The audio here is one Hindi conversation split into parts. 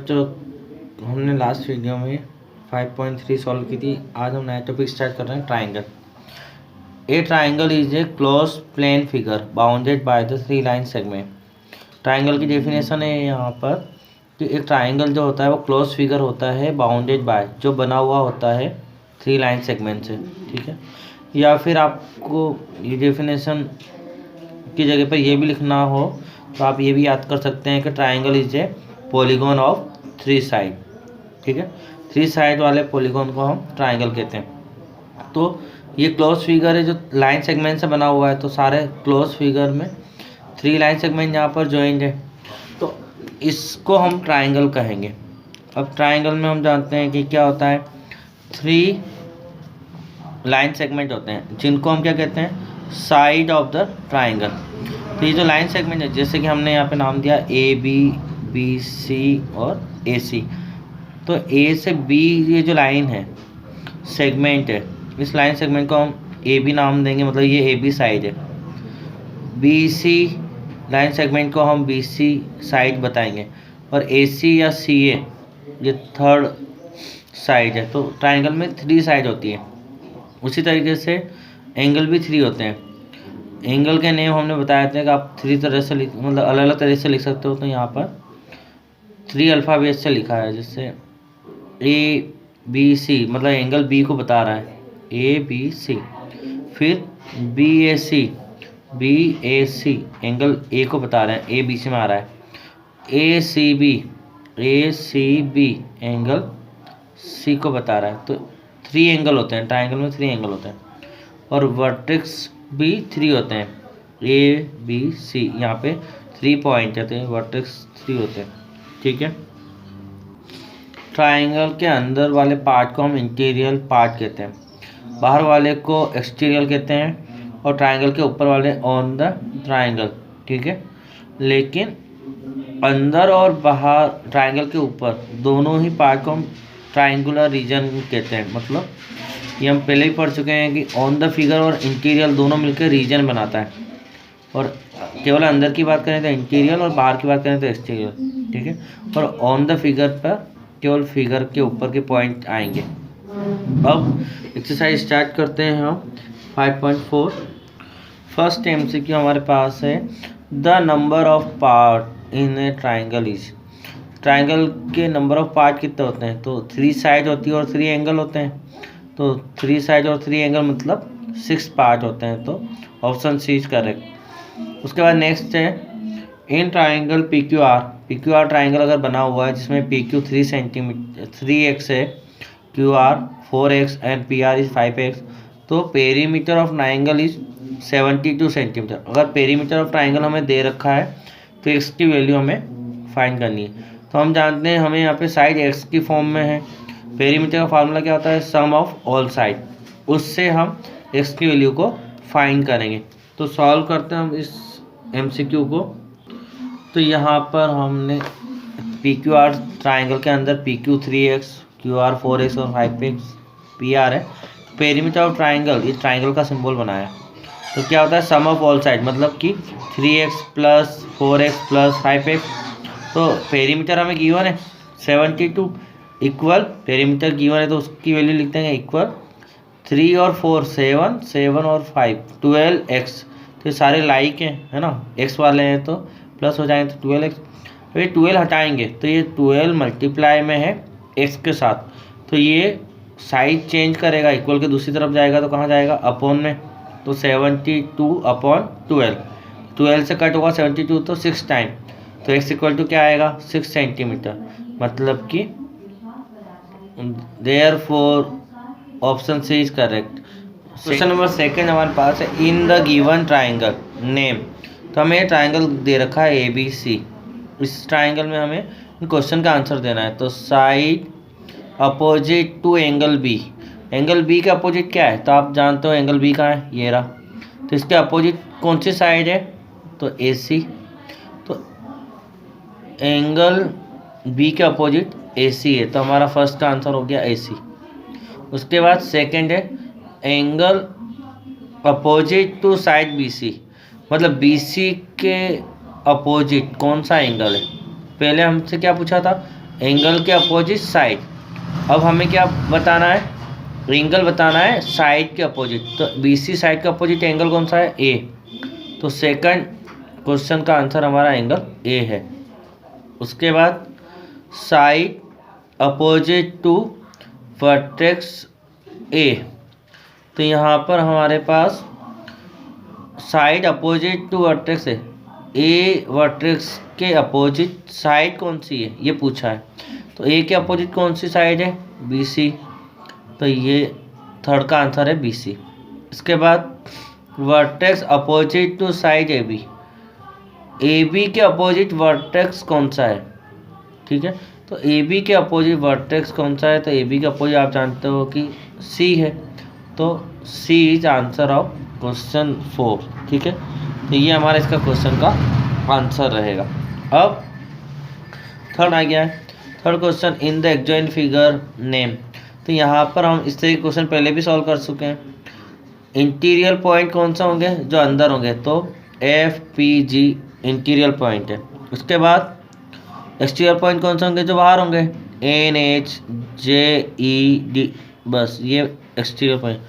जो हमने लास्ट वीडियो में 5.3 सॉल्व की थी, आज हम नया टॉपिक स्टार्ट कर रहे हैं triangle. A triangle is a close plane figure bounded by the 3 line segment. Triangle की डेफिनेशन है यहाँ पर कि एक ट्राइंगल जो होता है वो क्लोज फिगर होता है बाउंडेड बाय, जो बना हुआ होता है 3 लाइन सेगमेंट से, ठीक है। या फिर आपको ये डेफिनेशन की जगह पर ये भी लिखना हो तो आप ये भी याद कर सकते हैं कि triangle is A polygon of 3 side, ठीक है। 3 साइड वाले पॉलीगॉन को हम ट्राइंगल कहते हैं। तो ये क्लोज फिगर है जो लाइन सेगमेंट से बना हुआ है, तो सारे क्लोज फिगर में 3 लाइन सेगमेंट यहाँ पर ज्वाइंट है, तो इसको हम ट्राइंगल कहेंगे। अब ट्राइंगल में हम जानते हैं कि क्या होता है, 3 लाइन सेगमेंट होते हैं जिनको हम क्या कहते हैं, साइड ऑफ द ट्राइंगल। तो ये जो लाइन सेगमेंट है, जैसे कि हमने यहाँ पे नाम दिया ए बी सी और ए सी, तो ए से बी ये जो लाइन है सेगमेंट है, इस लाइन सेगमेंट को हम ए बी नाम देंगे, मतलब ये ए बी साइड है। बी सी लाइन सेगमेंट को हम बी सी साइड बताएंगे, और ए सी या सी ए ये थर्ड साइड है। तो ट्राइंगल में 3 साइड होती है। उसी तरीके से एंगल भी 3 होते हैं। एंगल के नेम हमने बताए थे कि आप 3 तरह से मतलब अलग अलग तरह से लिख सकते हो। तो यहाँ पर 3 अल्फ़ाबेट से लिखा है, जैसे ए बी सी, मतलब एंगल बी को बता रहा है, ए बी सी। फिर B A C angle A को बता रहे हैं, ए बी सी में आ रहा है। ए सी बी एंगल सी को बता रहा है। तो 3 एंगल होते हैं, ट्राइंगल में 3 एंगल होते हैं, और वर्टेक्स भी 3 होते हैं, ए बी सी। यहाँ पे 3 पॉइंट होते हैं, वर्टेक्स 3 होते हैं, ठीक है। ट्राइंगल के अंदर वाले पार्ट को हम इंटीरियर पार्ट कहते हैं, बाहर वाले को एक्सटीरियर कहते हैं, और ट्राइंगल के ऊपर वाले ऑन द ट्राइंगल, ठीक है। लेकिन अंदर और बाहर ट्राइंगल के ऊपर दोनों ही पार्ट को हम ट्राइंगुलर रीजन कहते हैं। मतलब ये हम पहले ही पढ़ चुके हैं कि ऑन द फिगर और इंटीरियर दोनों मिलकर रीजन बनाता है, और केवल अंदर की बात करें तो इंटीरियर और बाहर की बात करें तो एक्सटीरियर, ठीक है। और ऑन द फिगर पर केवल फिगर के ऊपर के पॉइंट आएंगे। अब एक्सरसाइज स्टार्ट करते हैं हम 5.4। फर्स्ट एमसीक्यू हमारे पास है, the number of part in A triangle is. Triangle के नंबर ऑफ पार्ट कितने होते हैं, तो 3 साइड होती है और 3 एंगल होते हैं। तो 3 साइड और 3 एंगल मतलब 6 पार्ट होते हैं, तो ऑप्शन सी इज करेक्ट। उसके बाद नेक्स्ट है, in triangle P Q R triangle अगर बना हुआ है जिसमें पी क्यू 3 सेंटीमीटर 3x है, Q R 4x and P R is 5x, तो perimeter of triangle is 72 centimetre. अगर पेरीमीटर ऑफ ट्राइंगल हमें दे रखा है तो x की वैल्यू हमें फाइंड करनी है। तो हम जानते हैं हमें यहाँ पे साइड x की फॉर्म में है, पेरीमीटर का फार्मूला क्या होता है, सम ऑफ ऑल साइड, उससे हम x की वैल्यू को फाइंड करेंगे। तो सॉल्व करते हैं हम इस MCQ को। तो यहाँ पर हमने पी क्यू आर ट्राइंगल के अंदर P Q 3x, Q R 4x और 5x पी आर है। पेरीमीटर ऑफ ट्राइंगल, इस ट्राइंगल का सिंबल बनाया। तो क्या होता है, सम ऑफ ऑल साइड, मतलब कि 3x plus 4x plus 5x। तो पेरीमीटर हमें गिवन है 72, इक्वल पेरीमीटर गिवन है तो उसकी वैल्यू लिख देंगे इक्वल 3 और 4 7, 7 और 5 12x। तो ये सारे लाइक हैं, है ना, x वाले हैं तो प्लस हो जाएंगे, तो 12x। तो ये 12 हटाएंगे तो ये 12 मल्टीप्लाई में है x के साथ, तो ये साइड चेंज करेगा, इक्वल के दूसरी तरफ जाएगा तो कहाँ जाएगा, अपॉन में। तो 72 अपॉन 12 से कट होगा 72, तो 6 टाइम, तो x इक्वल टू क्या आएगा, 6 सेंटीमीटर। मतलब कि therefore option C is correct. Question number 2 हमारे पास है, in the given triangle name. तो हमें ट्राइंगल दे रखा है ABC। इस ट्राइंगल में हमें क्वेश्चन का आंसर देना है। तो side opposite to angle B, angle B के अपोजिट क्या है, तो आप जानते हो एंगल B कहाँ है, ये रहा। तो इसके अपोजिट कौन सी साइड है, तो AC। तो एंगल B के अपोजिट AC है, तो हमारा फर्स्ट का आंसर हो गया AC। उसके बाद सेकंड है, angle opposite to side BC, मतलब BC के अपोजिट कौन सा एंगल है। पहले हमसे क्या पूछा था, एंगल के अपोजिट साइड। अब हमें क्या बताना है, एंगल बताना है साइड के अपोजिट। तो BC साइड का अपोजिट एंगल कौन सा है, A। तो सेकंड क्वेश्चन का आंसर हमारा एंगल A है। उसके बाद side opposite to vertex A। तो यहाँ पर हमारे पास साइड अपोजिट टू वर्टेक्स है, A वर्टेक्स के अपोजिट साइड कौन सी है ये पूछा है। तो A के अपोजिट कौन सी साइड है, BC। तो ये थर्ड का आंसर है BC। इसके बाद vertex opposite to side AB। AB के अपोजिट वर्टेक्स कौन सा है, ठीक है। तो AB के अपोजिट वर्टेक्स कौन सा है, तो AB के अपोजिट आप जानते हो कि C है। तो C is answer of question 4, ठीक है। तो ये हमारा इसका क्वेश्चन का आंसर रहेगा। अब थर्ड आ गया है, third question in the adjoint figure name. तो यहाँ पर हम इस तरह के क्वेश्चन पहले भी सॉल्व कर चुके हैं। इंटीरियर पॉइंट कौन सा होंगे, जो अंदर होंगे, तो FPG इंटीरियर पॉइंट है। उसके बाद एक्सटीरियर पॉइंट कौन से होंगे, जो बाहर होंगे, NHJED, बस ये exterior point.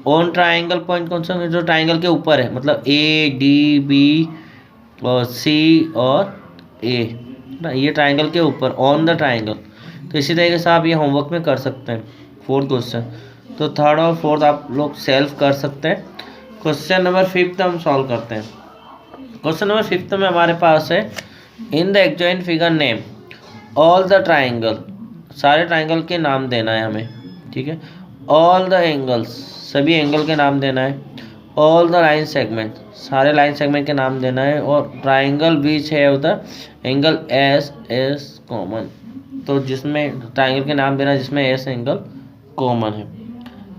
On triangle point कौन से होंगे, जो ट्राइंगल के ऊपर है, मतलब ADB और C और A, ये ट्राइंगल के ऊपर, ऑन द ट्राइंगल। तो इसी तरीके से आप ये होमवर्क में कर सकते हैं फोर्थ क्वेश्चन। तो थर्ड और फोर्थ आप लोग सेल्फ कर सकते हैं। क्वेश्चन नंबर 5 हम सॉल्व करते हैं। क्वेश्चन नंबर 5 में हमारे पास है in the adjoint figure name all the triangle. सारे ट्राइंगल के नाम देना है हमें, ठीक है। ऑल द एंगल्स, सभी एंगल के नाम देना है। ऑल द लाइन सेगमेंट, सारे लाइन सेगमेंट के नाम देना है। और ट्राइंगल बीच है उधर एंगल S कॉमन, तो जिसमें ट्राइंगल के नाम देना है जिसमें S एंगल कॉमन है,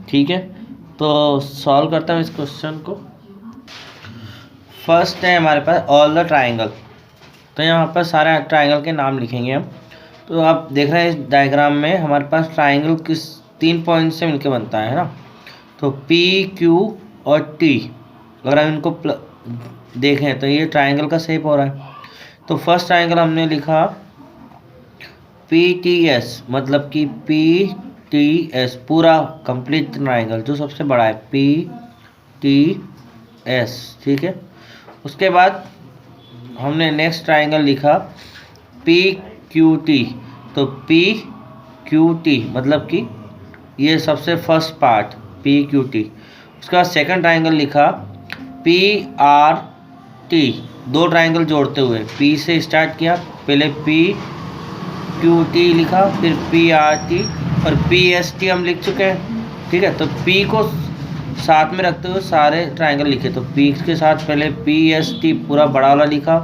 ठीक है। तो सॉल्व करता हूँ इस क्वेश्चन को। फर्स्ट है हमारे पास ऑल द ट्राइंगल। तो यहाँ पर सारे ट्राइंगल के नाम लिखेंगे हम। तो आप देख रहे हैं इस डायग्राम में हमारे पास ट्राइंगल किस 3 पॉइंट से मिलकर बनता है ना। तो P, Q और T, अगर हम इनको देखें तो ये ट्राइंगल का शेप हो रहा है। तो फर्स्ट ट्राइंगल हमने लिखा PTS, मतलब कि PTS पूरा कंप्लीट ट्राइंगल जो सबसे बड़ा है, PTS, ठीक है। उसके बाद हमने नेक्स्ट ट्राइंगल लिखा PQT। तो PQT मतलब कि ये सबसे फर्स्ट पार्ट PQT। उसका सेकंड ट्राइंगल लिखा PRT, 2 ट्राइंगल जोड़ते हुए, P से स्टार्ट किया, पहले PQT लिखा, फिर PRT और PST हम लिख चुके हैं, ठीक है। तो P को साथ में रखते हुए सारे ट्राइंगल लिखे। तो P के साथ पहले PST पूरा बड़ा वाला लिखा,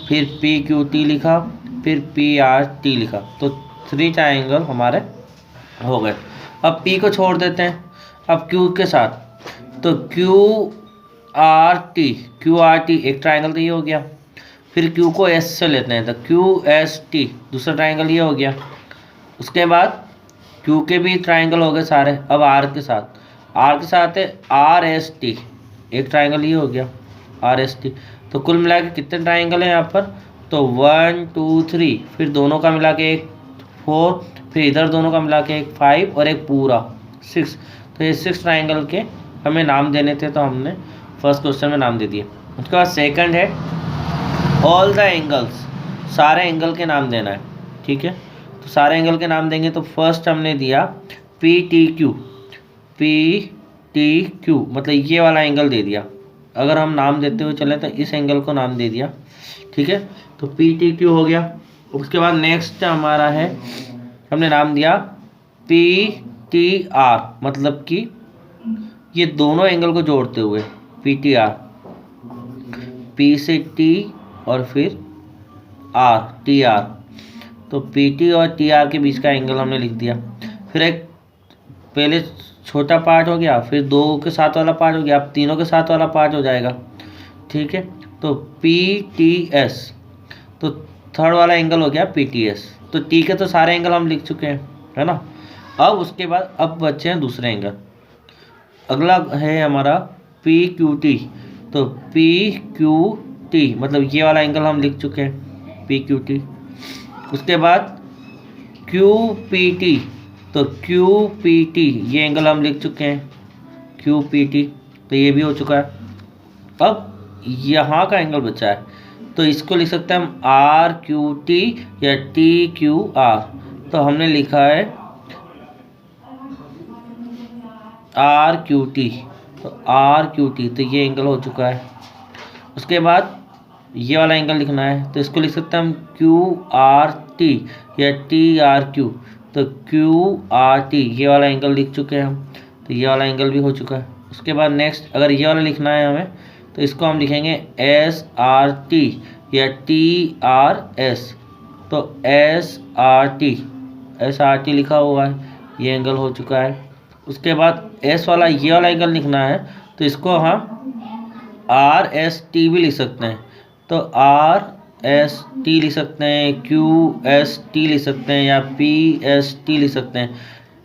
फिर PQT लिखा, फिर PRT लिखा। तो 3 ट्राइंगल हमारे हो गए। अब P को छोड़ देते हैं, अब Q के साथ, तो QRT एक ट्राइंगल तो ये हो गया। फिर Q को S से लेते हैं, तो QST दूसरा ट्राइंगल ये हो गया। उसके बाद Q के भी ट्राइंगल हो गए सारे। अब R के साथ है RST, एक ट्राइंगल ये हो गया RST। तो कुल मिला के कितने ट्राइंगल हैं यहाँ पर, तो 1 2 3, फिर दोनों का मिला के एक 4, फिर इधर दोनों का मिला के एक 5 और एक पूरा 6। तो ये 6 ट्राइंगल के हमें नाम देने थे, तो हमने फर्स्ट क्वेश्चन में नाम दे दिए। उसके बाद सेकंड है ऑल द एंगल्स, सारे एंगल के नाम देना है, ठीक है। तो सारे एंगल के नाम देंगे। तो फर्स्ट हमने दिया PTQ, मतलब ये वाला एंगल दे दिया। अगर हम नाम देते हुए चले तो इस एंगल को नाम दे दिया, ठीक है। तो PTQ हो गया। उसके बाद नेक्स्ट हमारा है, हमने नाम दिया PTR, मतलब कि ये दोनों एंगल को जोड़ते हुए PTR, P से T और फिर R, TR। तो PT और TR के बीच का एंगल हमने लिख दिया। फिर एक पहले छोटा पार्ट हो गया, फिर 2 के साथ वाला पार्ट हो गया, अब तीनों के साथ वाला पार्ट हो जाएगा, ठीक है। तो PTS, तो थर्ड वाला एंगल हो गया PTS। तो T के तो सारे एंगल हम लिख चुके हैं, है ना। अब उसके बाद अब बचे हैं दूसरे एंगल। अगला है हमारा PQT। तो PQT मतलब ये वाला एंगल हम लिख चुके हैं PQT। उसके बाद क्यू पी टी, तो क्यू पी टी ये एंगल हम लिख चुके हैं, क्यू पी टी, तो ये भी हो चुका है। अब यहाँ का एंगल बचा है, तो इसको लिख सकते हैं हम आर क्यू टी या टी क्यू आर। तो हमने लिखा है आर क्यू टी, तो आर क्यू टी, तो ये एंगल हो चुका है। उसके बाद ये वाला एंगल लिखना है, तो इसको लिख सकते हैं हम क्यू आर टी या टी आर क्यू, तो क्यू आर टी ये वाला एंगल लिख चुके हैं हम, तो ये वाला एंगल भी हो चुका है। उसके बाद नेक्स्ट अगर ये वाला लिखना है हमें, तो इसको हम लिखेंगे एस आर टी या टी आर एस, तो एस आर टी लिखा हुआ है, ये एंगल हो चुका है। उसके बाद एस वाला ये वाला एंगल लिखना है, तो इसको हम आर एस टी भी लिख सकते हैं, तो आर एस टी लिख सकते हैं, क्यू एस टी लिख सकते हैं या पी एस टी लिख सकते हैं।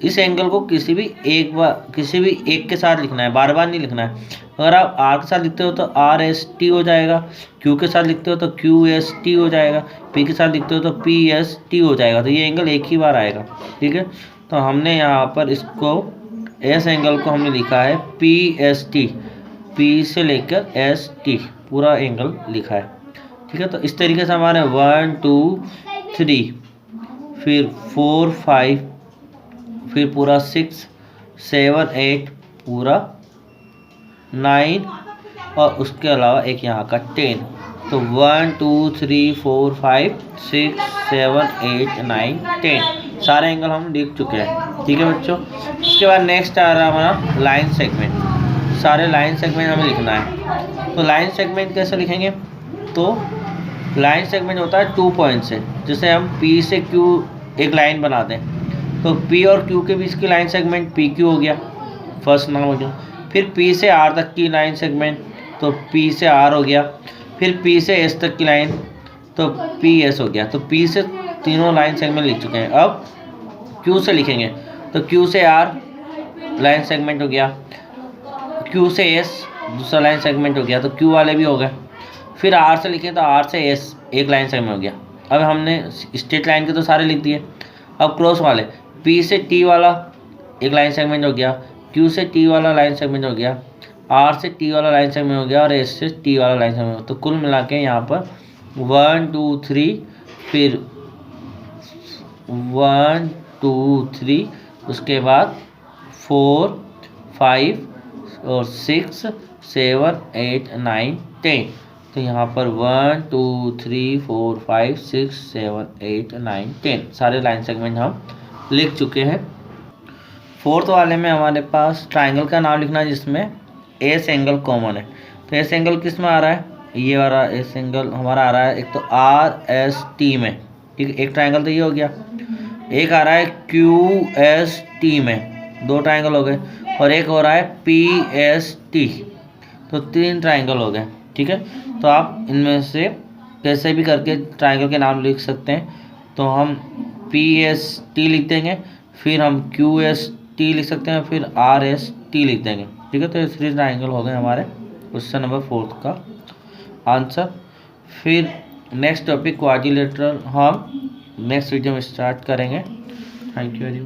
इस एंगल को किसी भी एक के साथ लिखना है, बार बार नहीं लिखना है। अगर आप आर के साथ लिखते हो तो आर एस टी हो जाएगा, क्यू के साथ लिखते हो तो क्यू एस टी हो जाएगा, पी के साथ लिखते हो तो पी एस टी हो जाएगा, तो ये एंगल एक ही बार आएगा। ठीक है, तो हमने यहाँ पर इसको एस एंगल को हमने लिखा है पी एस टी, पी से लेकर एस टी पूरा एंगल लिखा है। ठीक है, तो इस तरीके से हमारे 1 2 3 फिर 4 5 फिर पूरा 6 7 8 पूरा 9 और उसके अलावा एक यहाँ का 10, तो 1 2 3 4 5 6 7 8 9 10 सारे एंगल हम लिख चुके हैं। ठीक है बच्चों, उसके बाद नेक्स्ट आ रहा है हमारा लाइन सेगमेंट। सारे लाइन सेगमेंट हमें लिखना है, तो लाइन सेगमेंट कैसे लिखेंगे, तो लाइन सेगमेंट होता है 2 पॉइंट से। जैसे हम P से Q एक लाइन बना दें, तो P और Q के बीच की लाइन सेगमेंट PQ हो गया, फर्स्ट नाम हो गया। फिर P से R तक की लाइन सेगमेंट, तो P से R हो गया। फिर P से S तक की लाइन, तो PS हो गया। तो P से तीनों लाइन सेगमेंट लिख चुके हैं। अब Q से लिखेंगे, तो Q से R लाइन सेगमेंट हो गया, Q से S दूसरा लाइन सेगमेंट हो गया, तो Q वाले भी हो गए। फिर R से लिखें, तो R से S एक लाइन सेगमेंट हो गया। अब हमने स्ट्रेट लाइन के तो सारे लिख दिए। अब क्रॉस वाले, P से T वाला एक लाइन सेगमेंट हो गया, Q से T वाला लाइन सेगमेंट हो गया, R से T वाला लाइन सेगमेंट हो गया और S से T वाला लाइन सेगमेंट हो गया। तो कुल मिला के यहाँ पर 1 2 3 फिर 1 2 3 उसके बाद 4 5 और 6 7 8 9 10। तो यहाँ पर 1 2 3 4 5 6 7 8 9 10 सारे लाइन सेगमेंट हम लिख चुके हैं। फोर्थ वाले में हमारे पास ट्राइंगल का नाम लिखना है जिसमें एस एंगल कॉमन है। तो एस एंगल किस में आ रहा है, ये वाला एस एंगल हमारा आ रहा है एक तो आर एस टी में। ठीक है, एक ट्राइंगल तो ये हो गया। एक आ रहा है क्यू एस टी में, 2 ट्राइंगल हो गए। और एक हो रहा है पी एस टी, तो 3 ट्राइंगल हो गए। ठीक है, तो आप इनमें से कैसे भी करके ट्राइंगल के नाम लिख सकते हैं। तो हम पी एस टी लिख देंगे, फिर हम क्यू एस टी लिख सकते हैं, फिर आर एस टी लिख देंगे। ठीक है, तो ये 3 ट्राइंगल हो गए हमारे क्वेश्चन नंबर 4 का आंसर। फिर नेक्स्ट टॉपिक क्वाड्रिलेटरल हम नेक्स्ट वीडियो में स्टार्ट करेंगे। Thank you very much.